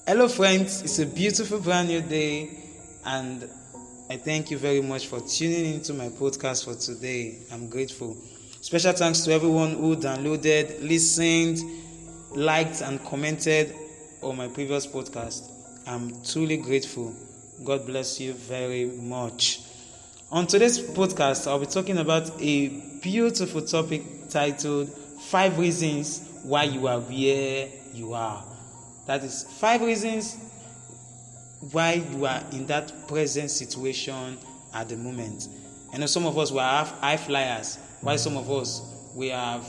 Hello friends, it's a beautiful brand new day and I thank you very much for tuning into my podcast for today. I'm grateful. Special thanks to everyone who downloaded, listened, liked and commented on my previous podcast. I'm truly grateful. God bless you very much. On today's podcast, I'll be talking about a beautiful topic titled 5 Reasons Why You Are Where You Are. That is 5 reasons why you are in that present situation at the moment. I know some of us were high flyers, while some of us we have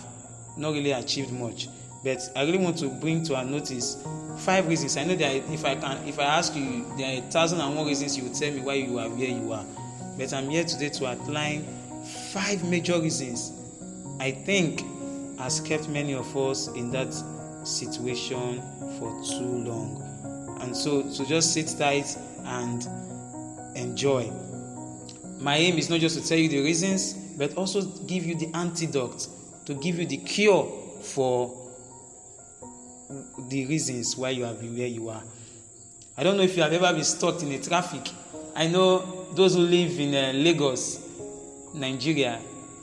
not really achieved much. But I really want to bring to our notice 5 reasons. I know that if I ask you, there are 1,001 reasons you will tell me why you are where you are. But I'm here today to outline 5 major reasons I think has kept many of us in that situation for too long. And so just sit tight and enjoy. My aim is not just to tell you the reasons, but also give you the antidote, to give you the cure for the reasons why you have been where you are. I don't know if you have ever been stuck in a traffic. I know those who live in Lagos, Nigeria,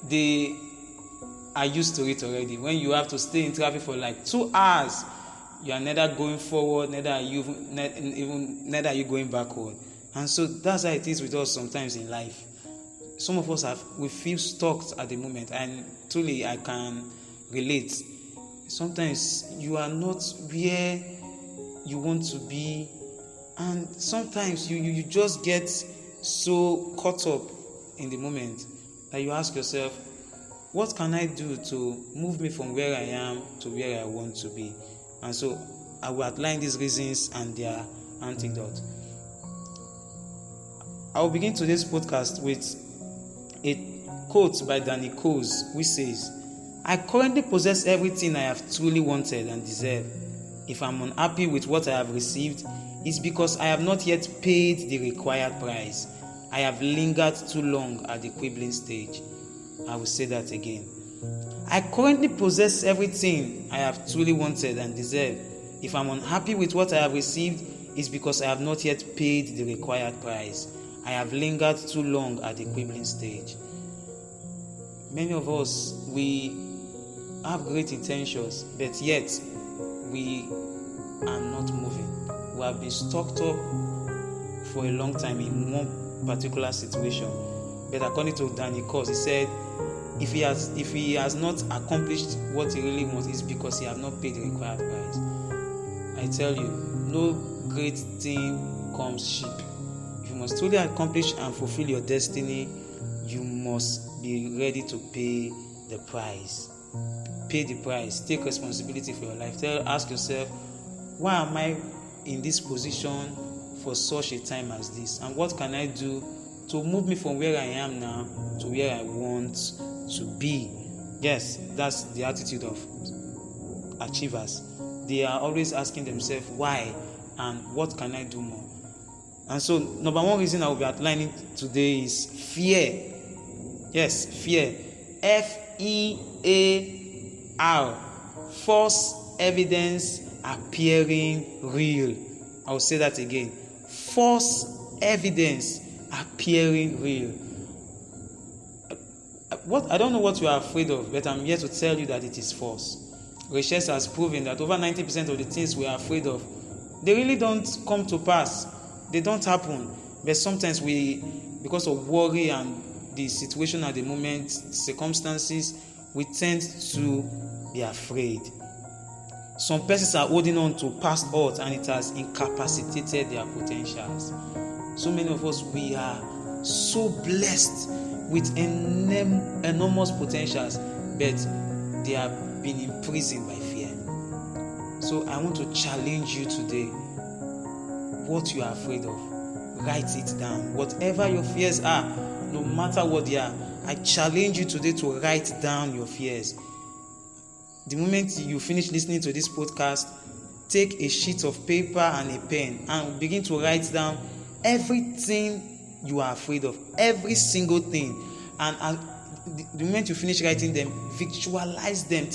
they are used to it already. When you have to stay in traffic for like 2 hours, you are neither going forward, neither are you going backward. And so that's how it is with us sometimes in life. Some of us we feel stuck at the moment, and truly I can relate. Sometimes you are not where you want to be, and sometimes you just get so caught up in the moment that you ask yourself, what can I do to move me from where I am to where I want to be? And so I will outline these reasons and their antidote. I will begin today's podcast with a quote by Danny Coles, which says, I currently possess everything I have truly wanted and deserve. If I'm unhappy with what I have received, it's because I have not yet paid the required price. I have lingered too long at the quibbling stage. I will say that again. I currently possess everything I have truly wanted and deserve. If I'm unhappy with what I have received, it's because I have not yet paid the required price. I have lingered too long at the quibbling stage. Many of us, we have great intentions, but yet we are not moving. We have been stuck up for a long time in one particular situation. But according to Danny Coles, he said, if he has not accomplished what he really wants, it's because he has not paid the required price. I tell you, no great thing comes cheap. If you must truly accomplish and fulfill your destiny, you must be ready to pay the price. Pay the price. Take responsibility for your life. Ask yourself, why am I in this position for such a time as this? And what can I do to move me from where I am now to where I want to be? Yes, that's the attitude of achievers. They are always asking themselves why and what can I do more. And so number 1 reason I will be outlining today is fear. Yes, fear. F-E-A-R. False evidence appearing real. I will say that again. False evidence appearing real. I don't know what you are afraid of, but I'm here to tell you that it is false. Research has proven that over 90% of the things we are afraid of, they really don't come to pass. They don't happen. But sometimes because of worry and the situation at the moment, circumstances, we tend to be afraid. Some persons are holding on to past hurt and it has incapacitated their potentials. So many of us, we are so blessed with enormous potentials, but they have been imprisoned by fear. So I want to challenge you today. What you are afraid of, write it down. Whatever your fears are, no matter what they are, I challenge you today to write down your fears. The moment you finish listening to this podcast, take a sheet of paper and a pen and begin to write down everything you are afraid of, every single thing. And the moment you finish writing them, visualize them.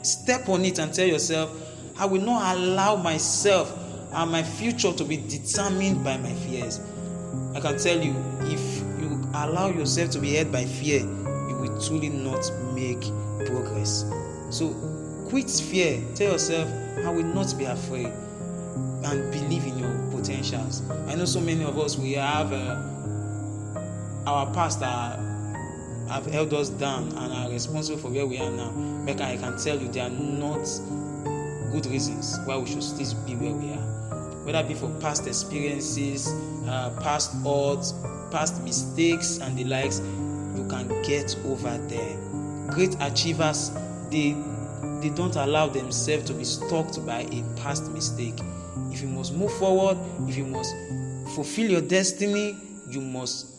Step on it and tell yourself, I will not allow myself and my future to be determined by my fears. I can tell you, if you allow yourself to be held by fear, you will truly not make progress. So quit fear. Tell yourself, I will not be afraid, and believe in your potentials. I know so many of us, we have our past have held us down and are responsible for where we are now. But I can tell you, they are not good reasons why we should still be where we are. Whether it be for past experiences, past odds, past mistakes and the likes, you can get over there. Great achievers, they don't allow themselves to be stalked by a past mistake. If you must move forward, if you must fulfill your destiny, you must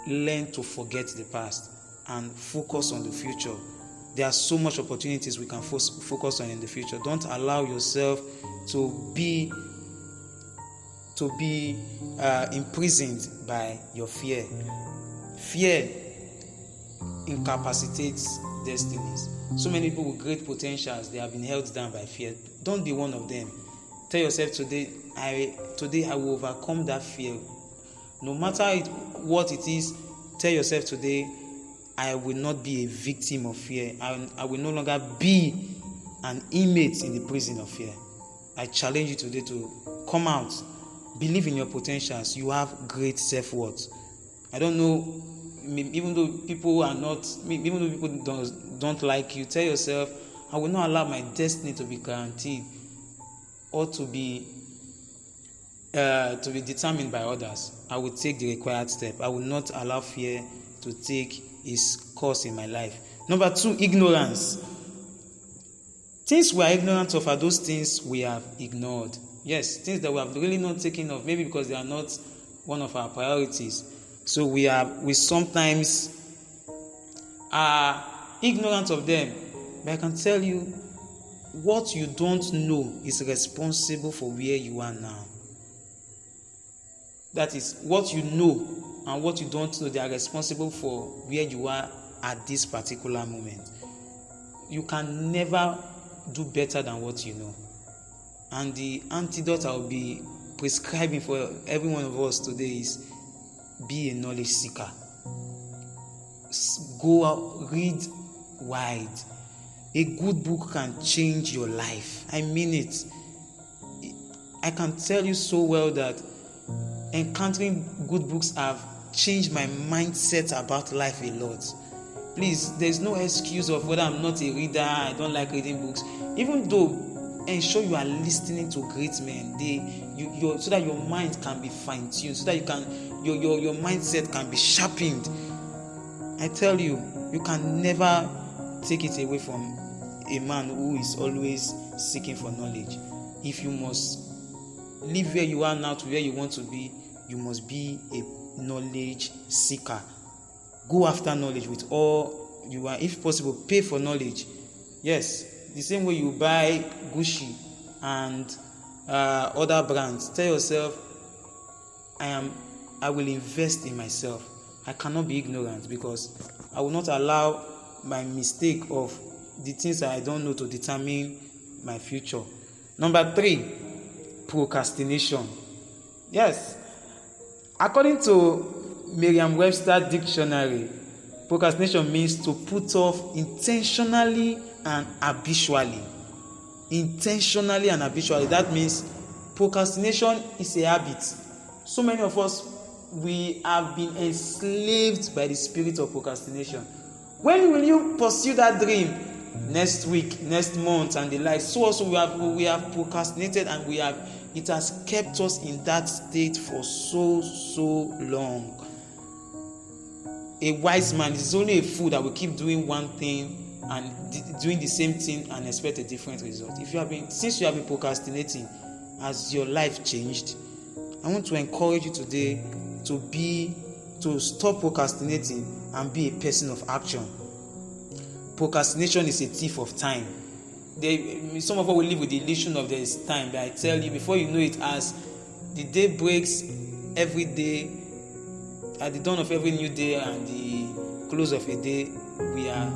learn to forget the past and focus on the future. There are so much opportunities we can focus on in the future. Don't allow yourself to be imprisoned by your fear. Fear incapacitates destinies. So many people with great potentials, they have been held down by fear. Don't be one of them. Tell yourself today, I will overcome that fear. No matter what it is, tell yourself today, I will not be a victim of fear. I will no longer be an inmate in the prison of fear. I challenge you today to come out. Believe in your potentials. You have great self-worth. I don't know, even though people don't like you, tell yourself, I will not allow my destiny to be guaranteed or to be determined by others. I will take the required step. I will not allow fear to take its course in my life. Number 2, ignorance. Things we are ignorant of are those things we have ignored. Yes, things that we have really not taken of, maybe because they are not one of our priorities. So we sometimes are ignorant of them. But I can tell you, what you don't know is responsible for where you are now. That is, what you know and what you don't know, they are responsible for where you are at this particular moment. You can never do better than what you know. And the antidote I will be prescribing for every one of us today is be a knowledge seeker. Go out, read wide. A good book can change your life. I mean it. I can tell you so well that encountering good books have changed my mindset about life a lot. Please, there's no excuse of whether I'm not a reader, I don't like reading books. Even though, ensure you are listening to great men. So that your mind can be fine-tuned, so that your mindset can be sharpened. I tell you, you can never take it away from a man who is always seeking for knowledge. If you must live where you are now to where you want to be, you must be a knowledge seeker. Go after knowledge with all you are. If possible, pay for knowledge. Yes, the same way you buy Gucci and other brands. Tell yourself, I will invest in myself. I cannot be ignorant, because I will not allow my mistake of the things that I don't know to determine my future. Number 3, procrastination. Yes, according to Merriam-Webster dictionary, procrastination means to put off intentionally and habitually. Intentionally and habitually. That means procrastination is a habit. So many of us, we have been enslaved by the spirit of procrastination. When will you pursue that dream? Next week, next month, and the like. So also we have procrastinated, and it has kept us in that state for so long. A wise man is only a fool that will keep doing one thing and doing the same thing and expect a different result. Since you have been procrastinating, has your life changed? I want to encourage you today to stop procrastinating and be a person of action. Procrastination is a thief of time. Some of us will live with the illusion of there is time, but I tell you, before you know it, as the day breaks every day, at the dawn of every new day and the close of a day, we are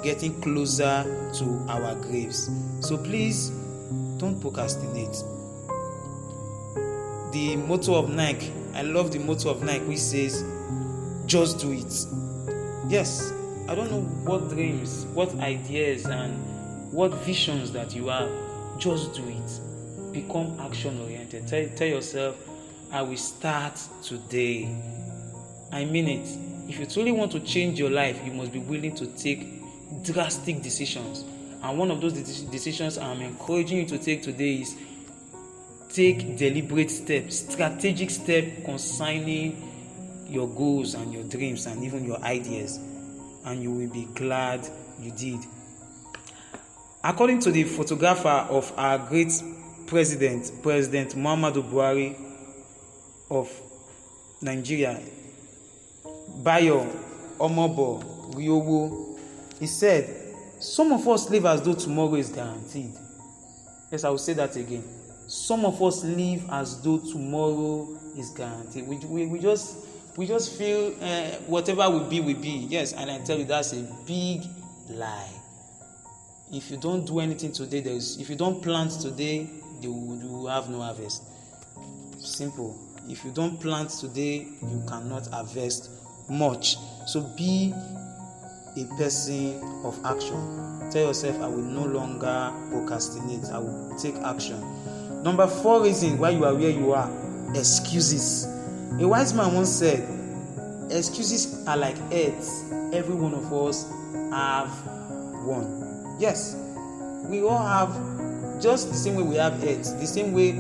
getting closer to our graves. So please, don't procrastinate. the motto of Nike. I love the motto of Nike, which says, just do it. Yes, I don't know what dreams, what ideas, and what visions that you have. Just do it. Become action-oriented. Tell yourself, I will start today. I mean it. If you truly want to change your life, you must be willing to take drastic decisions. And one of those decisions I'm encouraging you to take today is take deliberate steps, strategic steps concerning your goals and your dreams and even your ideas, and you will be glad you did. According to the photographer of our great President Muhammadu Buhari of Nigeria, Bayo Omobo Riowo, he said, some of us live as though tomorrow is guaranteed. Yes, I will say that again. Some of us live as though tomorrow is guaranteed. We just feel whatever will be, will be. Yes, and I tell you, that's a big lie. If you don't do anything today, if you don't plant today, you will have no harvest. Simple. If you don't plant today, you cannot harvest much. So be a person of action. Tell yourself, I will no longer procrastinate. I will take action. Number 4 reason why you are where you are: excuses. A wise man once said, excuses are like heads. Every one of us have one. Yes, we all have, just the same way we have heads, the same way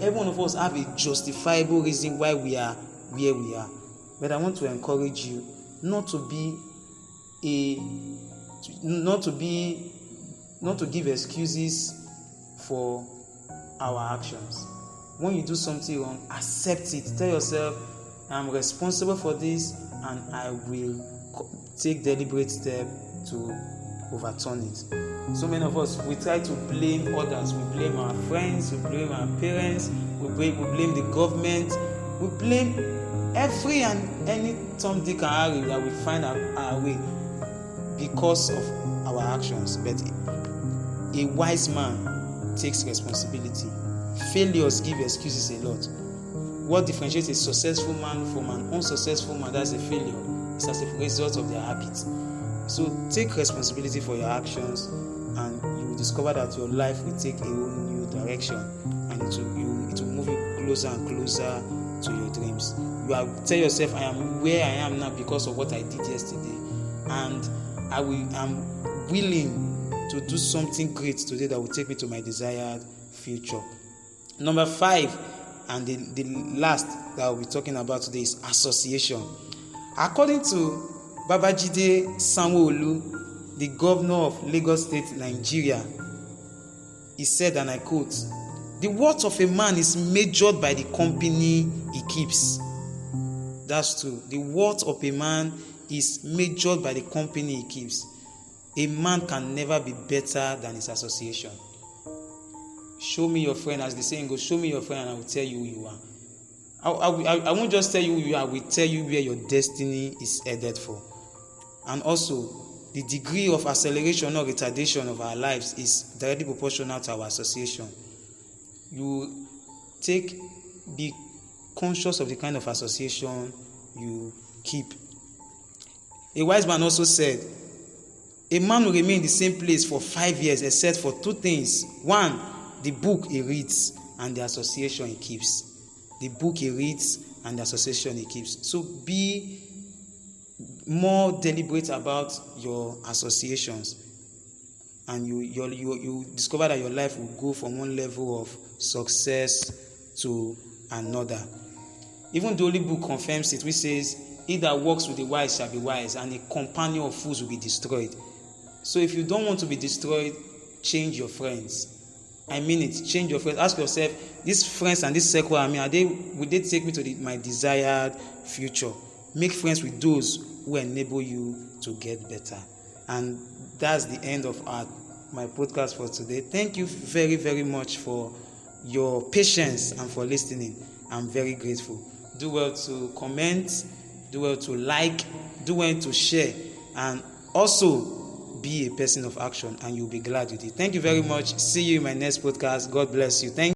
every one of us have a justifiable reason why we are where we are. But I want to encourage you not to give excuses for our actions. When you do something wrong, accept it. Tell yourself, I'm responsible for this, and I will take deliberate steps to overturn it. So many of us, we try to blame others. We blame our friends, we blame our parents, we blame the government, we blame every and any Tom, Dick, and Harry that we find our way because of our actions. But a wise man takes responsibility. Failures give excuses a lot. What differentiates a successful man from an unsuccessful man that's a failure is as a result of their habits. So take responsibility for your actions, and you will discover that your life will take a whole new direction, and it will move you closer and closer to your dreams. Tell yourself, I am where I am now because of what I did yesterday, and I'm willing to do something great today that will take me to my desired future. Number 5, and the last that I'll be talking about today, is association. According to Babajide Sanwo-Olu, the governor of Lagos State, Nigeria, he said, and I quote, "The worth of a man is measured by the company he keeps." That's true. The worth of a man is measured by the company he keeps. A man can never be better than his association. Show me your friend, as the saying goes, show me your friend and I will tell you who you are. I won't just tell you who you are, I will tell you where your destiny is headed for. And also, the degree of acceleration or retardation of our lives is directly proportional to our association. Be conscious of the kind of association you keep. A wise man also said, a man will remain in the same place for 5 years except for 2 things. 1, the book he reads and the association he keeps. The book he reads and the association he keeps. So be more deliberate about your associations, and you discover that your life will go from one level of success to another. Even the Holy Book confirms it, which says, "He that walks with the wise shall be wise, and a companion of fools will be destroyed." So if you don't want to be destroyed, change your friends. I mean it. Change your friends. Ask yourself, these friends and this circle I mean, will they take me to my desired future? Make friends with those who enable you to get better. And that's the end of my podcast for today. Thank you very, very much for your patience and for listening. I'm very grateful. Do well to comment, do well to like, do well to share, and also be a person of action, and you'll be glad you did. Thank you very much. See you in my next podcast. God bless you. Thank you.